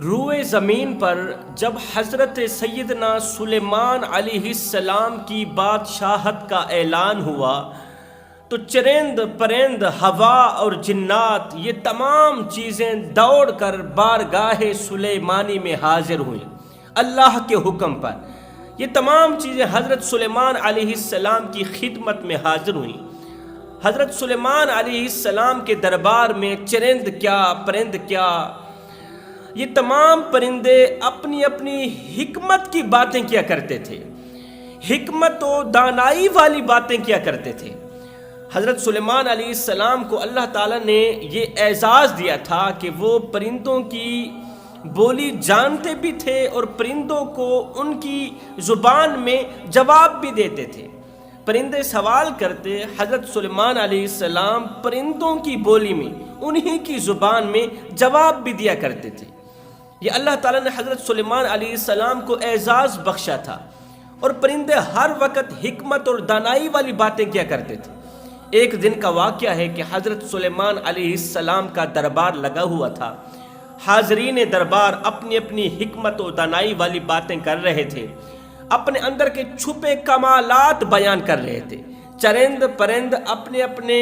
روئے زمین پر جب حضرت سیدنا سلیمان علیہ السلام کی بادشاہت کا اعلان ہوا تو چرند پرند ہوا اور جنات یہ تمام چیزیں دوڑ کر بارگاہ سلیمانی میں حاضر ہوئیں اللہ کے حکم پر۔ یہ تمام چیزیں حضرت سلیمان علیہ السلام کی خدمت میں حاضر ہوئیں۔ حضرت سلیمان علیہ السلام کے دربار میں چرند کیا پرند کیا، یہ تمام پرندے اپنی اپنی حکمت کی باتیں کیا کرتے تھے، حکمت و دانائی والی باتیں کیا کرتے تھے۔ حضرت سلیمان علیہ السلام کو اللہ تعالیٰ نے یہ اعزاز دیا تھا کہ وہ پرندوں کی بولی جانتے بھی تھے اور پرندوں کو ان کی زبان میں جواب بھی دیتے تھے۔ پرندے سوال کرتے، حضرت سلیمان علیہ السلام پرندوں کی بولی میں انہی کی زبان میں جواب بھی دیا کرتے تھے۔ یہ اللہ تعالیٰ نے حضرت سلیمان علیہ السلام کو اعزاز بخشا تھا، اور پرندے ہر وقت حکمت اور دانائی والی باتیں کیا کرتے تھے۔ ایک دن کا واقعہ ہے کہ حضرت سلیمان علیہ السلام کا دربار لگا ہوا تھا۔ حاضرین دربار اپنی اپنی حکمت و دانائی والی باتیں کر رہے تھے، اپنے اندر کے چھپے کمالات بیان کر رہے تھے۔ چرند پرند اپنے اپنے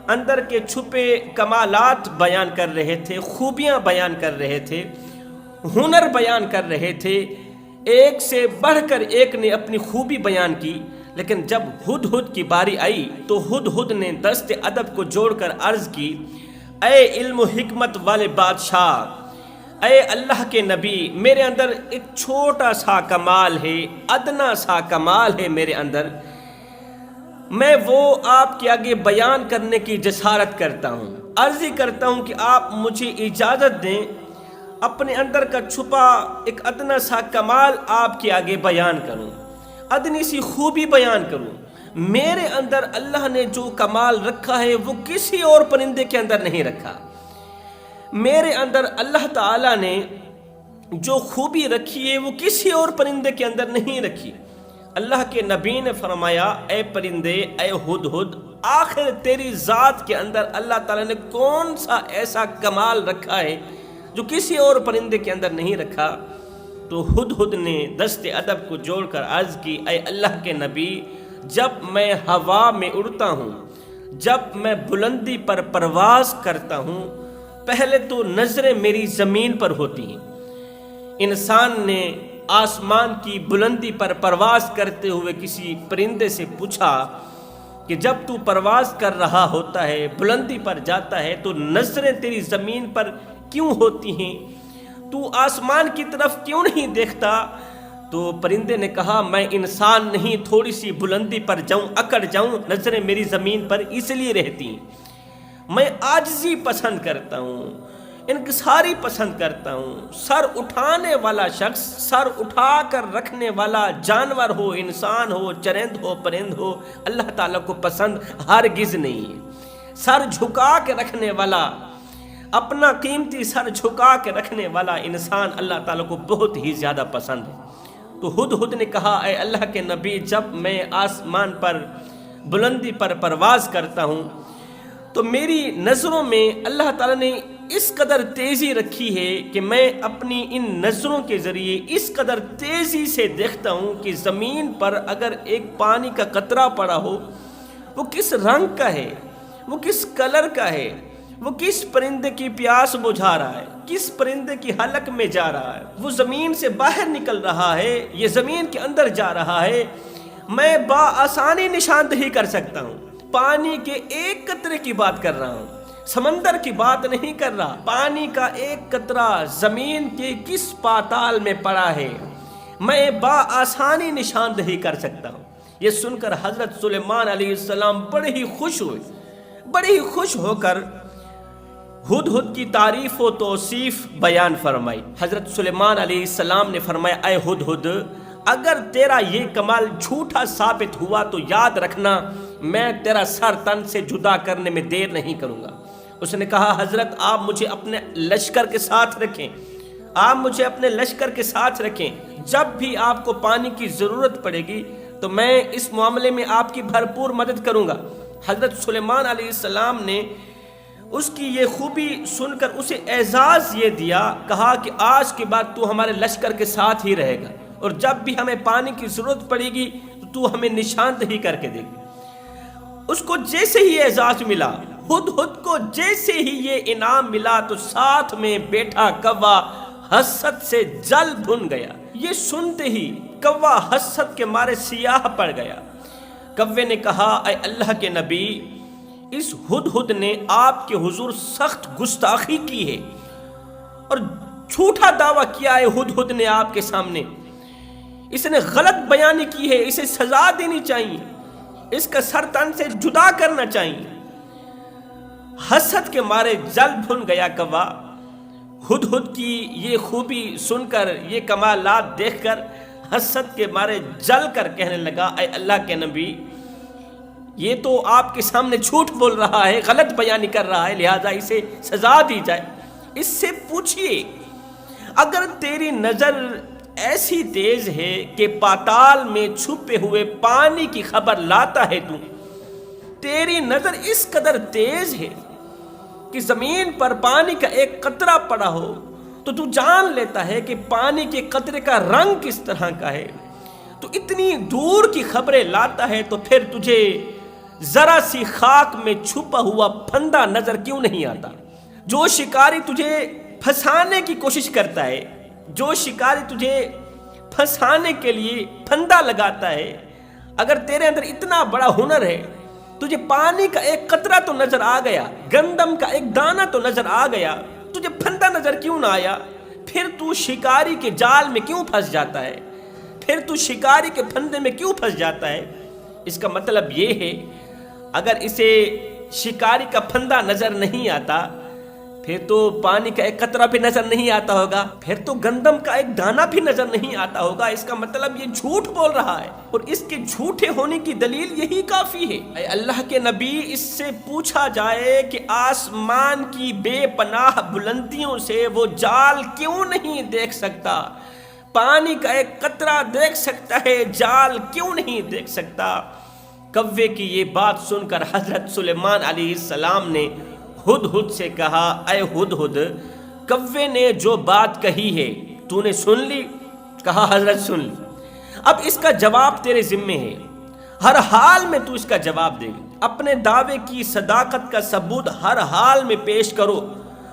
اندر کے چھپے کمالات بیان کر رہے تھے، خوبیاں بیان کر رہے تھے، ہنر بیان کر رہے تھے۔ ایک سے بڑھ کر ایک نے اپنی خوبی بیان کی، لیکن جب ہدہد کی باری آئی تو ہدہد نے دست ادب کو جوڑ کر عرض کی، اے علم و حکمت والے بادشاہ، اے اللہ کے نبی، میرے اندر ایک چھوٹا سا کمال ہے، ادنا سا کمال ہے میرے اندر، میں وہ آپ کے آگے بیان کرنے کی جسارت کرتا ہوں۔ عرض ہی کرتا ہوں کہ آپ مجھے اجازت دیں اپنے اندر کا چھپا ایک ادنا سا کمال آپ کے آگے بیان کروں، ادنی سی خوبی بیان کروں۔ میرے اندر اللہ نے جو کمال رکھا ہے وہ کسی اور پرندے کے اندر نہیں رکھا۔ میرے اندر اللہ تعالیٰ نے جو خوبی رکھی ہے وہ کسی اور پرندے کے اندر نہیں رکھی۔ اللہ کے نبی نے فرمایا، اے پرندے، اے ہدہد، آخر تیری ذات کے اندر اللہ تعالیٰ نے کون سا ایسا کمال رکھا ہے جو کسی اور پرندے کے اندر نہیں رکھا؟ تو ہدہد نے دست ادب کو جوڑ کر عرض کی، اے اللہ کے نبی، جب میں ہوا میں اڑتا ہوں، جب میں بلندی پر پرواز کرتا ہوں، پہلے تو نظریں میری زمین پر ہوتی ہیں۔ انسان نے آسمان کی بلندی پر پرواز کرتے ہوئے کسی پرندے سے پوچھا کہ جب تو پرواز کر رہا ہوتا ہے، بلندی پر جاتا ہے، تو نظریں تیری زمین پر کیوں ہوتی ہیں؟ تو آسمان کی طرف کیوں نہیں دیکھتا؟ تو پرندے نے کہا، میں انسان نہیں، تھوڑی سی بلندی پر جاؤں، اکڑ جاؤں، نظریں میری زمین پر اس لیے رہتی ہیں۔ میں عاجزی پسند کرتا ہوں، انکساری پسند کرتا ہوں۔ سر اٹھانے والا شخص، سر اٹھا کر رکھنے والا جانور ہو، انسان ہو، چرند ہو، پرند ہو، اللہ تعالیٰ کو پسند ہرگز نہیں ہے۔ سر جھکا کے رکھنے والا، اپنا قیمتی سر جھکا کے رکھنے والا انسان اللہ تعالیٰ کو بہت ہی زیادہ پسند ہے۔ تو ہدہد نے کہا، اے اللہ کے نبی، جب میں آسمان پر بلندی پر پرواز کرتا ہوں تو میری نظروں میں اللہ تعالیٰ نے اس قدر تیزی رکھی ہے کہ میں اپنی ان نظروں کے ذریعے اس قدر تیزی سے دیکھتا ہوں کہ زمین پر اگر ایک پانی کا قطرہ پڑا ہو، وہ کس رنگ کا ہے، وہ کس کلر کا ہے، وہ کس پرندے کی پیاس بجھا رہا ہے، کس پرندے کی حلق میں جا رہا ہے، وہ زمین سے باہر نکل رہا ہے، یہ زمین کے اندر جا رہا ہے، میں بآسانی نشاندہی کر سکتا ہوں۔ پانی کے ایک قطرے کی بات کر رہا ہوں، سمندر کی بات نہیں کر رہا۔ پانی کا ایک قطرہ زمین کے کس پاتال میں پڑا ہے، میں بآسانی نشاندہی کر سکتا ہوں۔ یہ سن کر حضرت سلیمان علیہ السلام بڑے ہی خوش ہوئے، بڑے ہی خوش ہو کر ہدہد کی تعریف و توصیف بیان فرمائی۔ حضرت سلیمان علیہ السلام نے فرمایا، اے ہدہد، اگر تیرا یہ کمال جھوٹا ثابت ہوا تو یاد رکھنا، میں تیرا سر تن سے جدا کرنے میں دیر نہیں کروں گا۔ اس نے کہا، حضرت آپ مجھے اپنے لشکر کے ساتھ رکھیں، آپ مجھے اپنے لشکر کے ساتھ رکھیں، جب بھی آپ کو پانی کی ضرورت پڑے گی تو میں اس معاملے میں آپ کی بھرپور مدد کروں گا۔ حضرت سلیمان علیہ السلام نے اس کی یہ خوبی سن کر اسے اعزاز یہ دیا، کہا کہ آج کے بعد تو ہمارے لشکر کے ساتھ ہی رہے گا، اور جب بھی ہمیں پانی کی ضرورت پڑے گی تو ہمیں نشاندہی کر کے دے گی۔ اس کو جیسے ہی اعزاز ملا، ہدہد کو جیسے ہی یہ انعام ملا، تو ساتھ میں بیٹھا کوا حسرت سے جل بھن گیا۔ یہ سنتے ہی کوا حسرت کے مارے سیاہ پڑ گیا۔ کوے نے کہا، اے اللہ کے نبی، اس ہدہد نے آپ کے حضور سخت گستاخی کی ہے اور جھوٹا دعویٰ کیا ہے ہدہد نے آپ کے سامنے، اس نے غلط بیانی کی ہے، اسے سزا دینی چاہیے، اس کا سر تن سے جدا کرنا چاہیے۔ حسد کے مارے جل بھن گیا کوا۔ ہدہد کی یہ خوبی سن کر، یہ کمالات دیکھ کر حسد کے مارے جل کر کہنے لگا، اے اللہ کے نبی، یہ تو آپ کے سامنے جھوٹ بول رہا ہے، غلط بیانی کر رہا ہے، لہذا اسے سزا دی جائے۔ اس سے پوچھئے، اگر تیری نظر ایسی تیز ہے کہ پاتال میں چھپے ہوئے پانی کی خبر لاتا ہے، تیری نظر اس قدر تیز ہے کہ زمین پر پانی کا ایک قطرہ پڑا ہو تو تو جان لیتا ہے کہ پانی کے قطرے کا رنگ کس طرح کا ہے، تو اتنی دور کی خبریں لاتا ہے، تو پھر تجھے ذرا سی خاک میں چھپا ہوا پھندا نظر کیوں نہیں آتا؟ جو شکاری تجھے پھنسانے کی کوشش کرتا ہے، جو شکاری تجھے پھنسانے کے لیے پھندا لگاتا ہے، اگر تیرے اندر اتنا بڑا ہنر ہے، تجھے پانی کا ایک قطرہ تو نظر آ گیا، گندم کا ایک دانہ تو نظر آ گیا، تجھے پھندا نظر کیوں نہ آیا؟ پھر تو شکاری کے جال میں کیوں پھنس جاتا ہے؟ پھر تو شکاری کے پھندے میں کیوں پھنس جاتا ہے؟ اس کا مطلب یہ ہے، اگر اسے شکاری کا پھندا نظر نہیں آتا، پھر تو پانی کا ایک قطرہ بھی نظر نہیں آتا ہوگا، پھر تو گندم کا ایک دانہ بھی نظر نہیں آتا ہوگا۔ اس کا مطلب یہ جھوٹ بول رہا ہے، اور اس کے جھوٹے ہونے کی دلیل یہی کافی ہے۔ اے اللہ کے نبی، اس سے پوچھا جائے کہ آسمان کی بے پناہ بلندیوں سے وہ جال کیوں نہیں دیکھ سکتا؟ پانی کا ایک قطرہ دیکھ سکتا ہے، جال کیوں نہیں دیکھ سکتا؟ کوے کی یہ بات سن کر حضرت سلیمان علیہ السلام نے ہدہد سے کہا، اے ہدہد، کوے نے جو بات کہی ہے تو نے سن لی؟ کہا، حضرت سن لی۔ اب اس کا جواب تیرے ذمے ہے، ہر حال میں تو اس کا جواب دے گی۔ اپنے دعوے کی صداقت کا ثبوت ہر حال میں پیش کرو،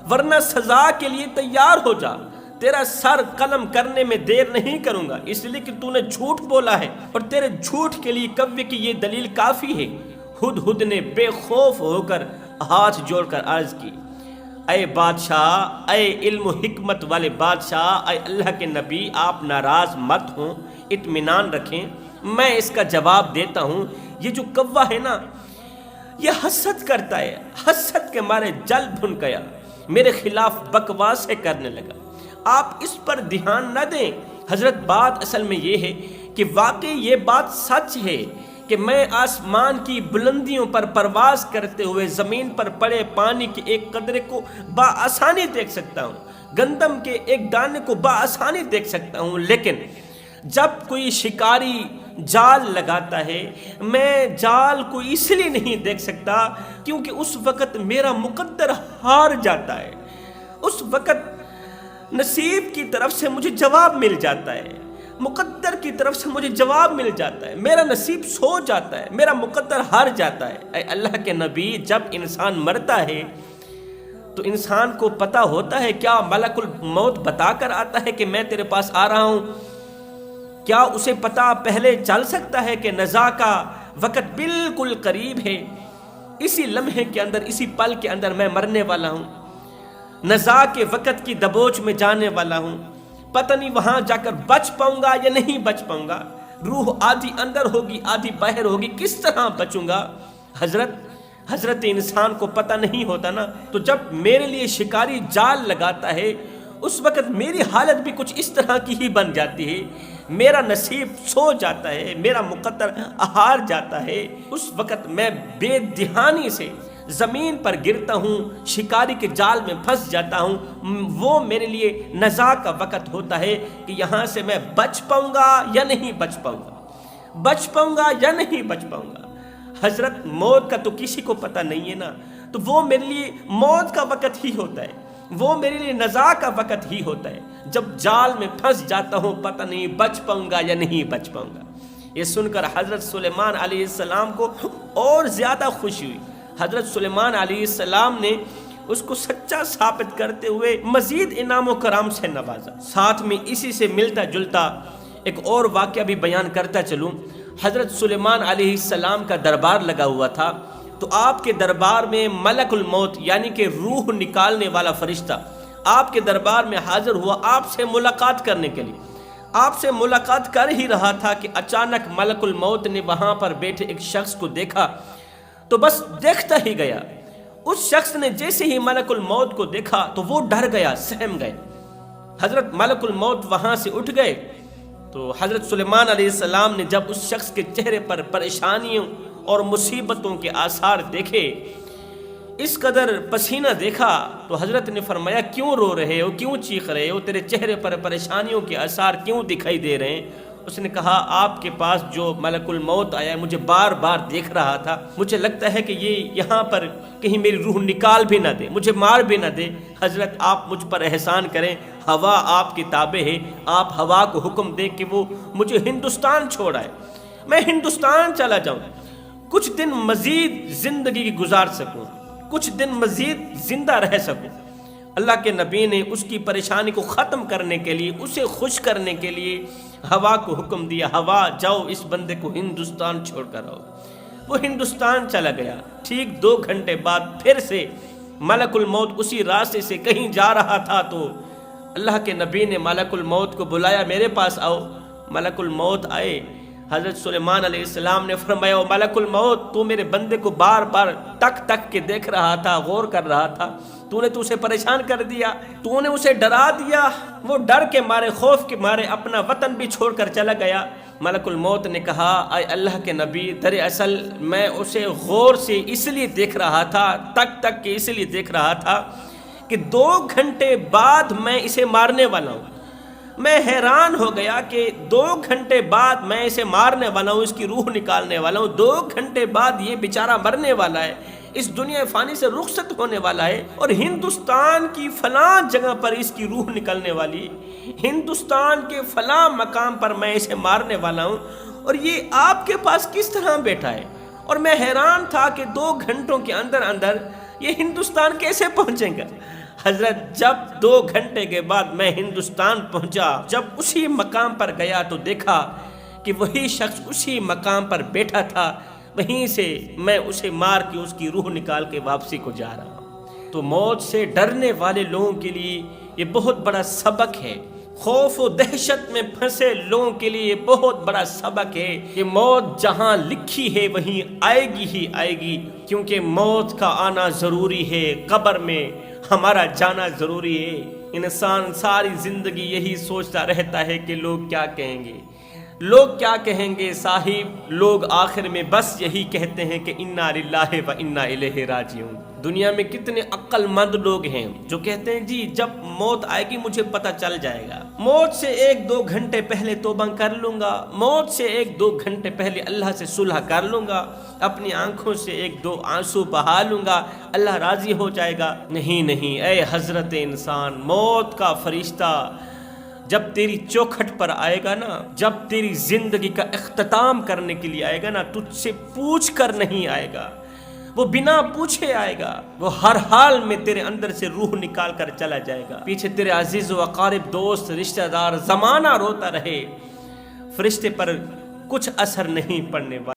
ورنہ سزا کے لیے تیار ہو جا۔ تیرا سر قلم کرنے میں دیر نہیں کروں گا، اس لیے کہ تو نے جھوٹ بولا ہے، اور تیرے جھوٹ کے لیے کوے کی یہ دلیل کافی ہے۔ ہدہد نے بے خوف ہو کر ہاتھ جوڑ کر عرض کی، اے بادشاہ، اے علم و حکمت والے بادشاہ، اے اللہ کے نبی، آپ ناراض مت ہوں، اطمینان رکھیں، میں اس کا جواب دیتا ہوں۔ یہ جو کوا ہے نا، یہ حسد کرتا ہے، حسد کے مارے جل بھن گیا، میرے خلاف بکواسیں کرنے لگا۔ آپ اس پر دھیان نہ دیں حضرت، بات اصل میں یہ ہے کہ واقعی یہ بات سچ ہے کہ میں آسمان کی بلندیوں پر پرواز کرتے ہوئے زمین پر پڑے پانی کے ایک قطرے کو بآسانی دیکھ سکتا ہوں، گندم کے ایک دانے کو بآسانی دیکھ سکتا ہوں، لیکن جب کوئی شکاری جال لگاتا ہے، میں جال کو اس لیے نہیں دیکھ سکتا کیونکہ اس وقت میرا مقدر ہار جاتا ہے، اس وقت نصیب کی طرف سے مجھے جواب مل جاتا ہے، مقدر کی طرف سے مجھے جواب مل جاتا ہے، میرا نصیب سو جاتا ہے، میرا مقدر ہار جاتا ہے۔ اے اللہ کے نبی، جب انسان مرتا ہے تو انسان کو پتہ ہوتا ہے، کیا ملک الموت بتا کر آتا ہے کہ میں تیرے پاس آ رہا ہوں؟ کیا اسے پتہ پہلے چل سکتا ہے کہ نزا کا وقت بالکل قریب ہے، اسی لمحے کے اندر، اسی پل کے اندر میں مرنے والا ہوں، نزا کے وقت کی دبوچ میں جانے والا ہوں، پتہ نہیں وہاں جا کر بچ پاؤں گا یا نہیں بچ پاؤں گا، روح آدھی اندر ہوگی آدھی باہر ہوگی، کس طرح بچوں گا؟ حضرت انسان کو پتہ نہیں ہوتا نا، تو جب میرے لیے شکاری جال لگاتا ہے، اس وقت میری حالت بھی کچھ اس طرح کی ہی بن جاتی ہے، میرا نصیب سو جاتا ہے، میرا مقدر ہار جاتا ہے، اس وقت میں بے دہانی سے زمین پر گرتا ہوں، شکاری کے جال میں پھنس جاتا ہوں، وہ میرے لیے نزا کا وقت ہوتا ہے کہ یہاں سے میں بچ پاؤں گا یا نہیں بچ پاؤں گا، بچ پاؤں گا یا نہیں بچ پاؤں گا۔ حضرت، موت کا تو کسی کو پتہ نہیں ہے نا، تو وہ میرے لیے موت کا وقت ہی ہوتا ہے، وہ میرے لیے نزاع کا وقت ہی ہوتا ہے، جب جال میں پھنس جاتا ہوں پتہ نہیں بچ پاؤں گا یا نہیں بچ پاؤں گا۔ یہ سن کر حضرت سلیمان علیہ السلام کو اور زیادہ خوشی ہوئی۔ حضرت سلیمان علیہ السلام نے اس کو سچا ثابت کرتے ہوئے مزید انعام و کرام سے نوازا۔ ساتھ میں اسی سے ملتا جلتا ایک اور واقعہ بھی بیان کرتا چلوں۔ حضرت سلیمان علیہ السلام کا دربار لگا ہوا تھا، تو آپ کے دربار میں ملک الموت یعنی کہ روح نکالنے والا فرشتہ آپ کے دربار میں حاضر ہوا آپ سے ملاقات کرنے کے لیے۔ آپ سے ملاقات کر ہی رہا تھا کہ اچانک ملک الموت نے وہاں پر بیٹھے ایک شخص کو دیکھا، تو بس دیکھتا ہی گیا۔ اس شخص نے جیسے ہی ملک الموت کو دیکھا تو وہ ڈر گیا، سہم گئے۔ حضرت ملک الموت وہاں سے اٹھ گئے، تو حضرت سلیمان علیہ السلام نے جب اس شخص کے چہرے پر پریشانیوں اور مصیبتوں کے آثار دیکھے، اس قدر پسینہ دیکھا، تو حضرت نے فرمایا کیوں رو رہے ہو، کیوں چیخ رہے ہو، تیرے چہرے پر پریشانیوں کے آثار کیوں دکھائی دے رہے ہیں؟ اس نے کہا آپ کے پاس جو ملک الموت آیا ہے مجھے بار بار دیکھ رہا تھا، مجھے لگتا ہے کہ یہ یہاں پر کہیں میری روح نکال بھی نہ دے، مجھے مار بھی نہ دے۔ حضرت آپ مجھ پر احسان کریں، ہوا آپ کی تابع ہے، آپ ہوا کو حکم دیں کہ وہ مجھے ہندوستان چھوڑائے، میں ہندوستان چلا جاؤں، کچھ دن مزید زندگی کی گزار سکوں، کچھ دن مزید زندہ رہ سکوں۔ اللہ کے نبی نے اس کی پریشانی کو ختم کرنے کے لیے، اسے خوش کرنے کے لیے ہوا کو حکم دیا، ہوا جاؤ اس بندے کو ہندوستان چھوڑ کر آؤ۔ وہ ہندوستان چلا گیا۔ ٹھیک 2 گھنٹے بعد پھر سے ملک الموت اسی راستے سے کہیں جا رہا تھا، تو اللہ کے نبی نے ملک الموت کو بلایا، میرے پاس آؤ۔ ملک الموت آئے۔ حضرت سلیمان علیہ السلام نے فرمایا او ملک الموت، تو میرے بندے کو بار بار تک تک کے دیکھ رہا تھا، غور کر رہا تھا، تو نے اسے پریشان کر دیا، تو نے اسے ڈرا دیا، وہ ڈر کے مارے، خوف کے مارے اپنا وطن بھی چھوڑ کر چلا گیا۔ ملک الموت نے کہا اے اللہ کے نبی، دراصل میں اسے غور سے اس لیے دیکھ رہا تھا، تک تک کے اس لیے دیکھ رہا تھا کہ 2 گھنٹے بعد میں اسے مارنے والا ہوں۔ میں حیران ہو گیا کہ 2 گھنٹے بعد میں اسے مارنے والا ہوں، اس کی روح نکالنے والا ہوں، 2 گھنٹے بعد یہ بیچارہ مرنے والا ہے، اس دنیا فانی سے رخصت ہونے والا ہے، اور ہندوستان کی فلاں جگہ پر اس کی روح نکلنے والی، ہندوستان کے فلاں مقام پر میں اسے مارنے والا ہوں، اور یہ آپ کے پاس کس طرح بیٹھا ہے؟ اور میں حیران تھا کہ 2 گھنٹوں کے اندر اندر یہ ہندوستان کیسے پہنچیں گا؟ حضرت جب 2 گھنٹے کے بعد میں ہندوستان پہنچا، جب اسی مقام پر گیا تو دیکھا کہ وہی شخص اسی مقام پر بیٹھا تھا، وہیں سے میں اسے مار کے اس کی روح نکال کے واپسی کو جا رہا ہوں۔ تو موت سے ڈرنے والے لوگوں کے لیے یہ بہت بڑا سبق ہے، خوف و دہشت میں پھنسے لوگوں کے لیے یہ بہت بڑا سبق ہے کہ موت جہاں لکھی ہے وہیں آئے گی ہی آئے گی، کیونکہ موت کا آنا ضروری ہے، قبر میں ہمارا جانا ضروری ہے۔ انسان ساری زندگی یہی سوچتا رہتا ہے کہ لوگ کیا کہیں گے، لوگ کیا کہیں گے صاحب، لوگ آخر میں بس یہی کہتے ہیں کہ انا للہ و انا الیہ راجعون۔ دنیا میں کتنے عقل مند لوگ ہیں جو کہتے ہیں جی جب موت آئے گی مجھے پتہ چل جائے گا، موت سے 1-2 گھنٹے پہلے توبہ کر لوں گا، موت سے 1-2 گھنٹے پہلے اللہ سے صلح کر لوں گا، اپنی آنکھوں سے 1-2 آنسو بہا لوں گا، اللہ راضی ہو جائے گا۔ نہیں، اے حضرت انسان، موت کا فرشتہ جب تیری چوکھٹ پر آئے گا نا، جب تیری زندگی کا اختتام کرنے کے لیے آئے گا نا، تجھ سے پوچھ کر نہیں آئے گا، وہ بنا پوچھے آئے گا، وہ ہر حال میں تیرے اندر سے روح نکال کر چلا جائے گا۔ پیچھے تیرے عزیز و اقارب، دوست، رشتہ دار، زمانہ روتا رہے، فرشتے پر کچھ اثر نہیں پڑنے والا۔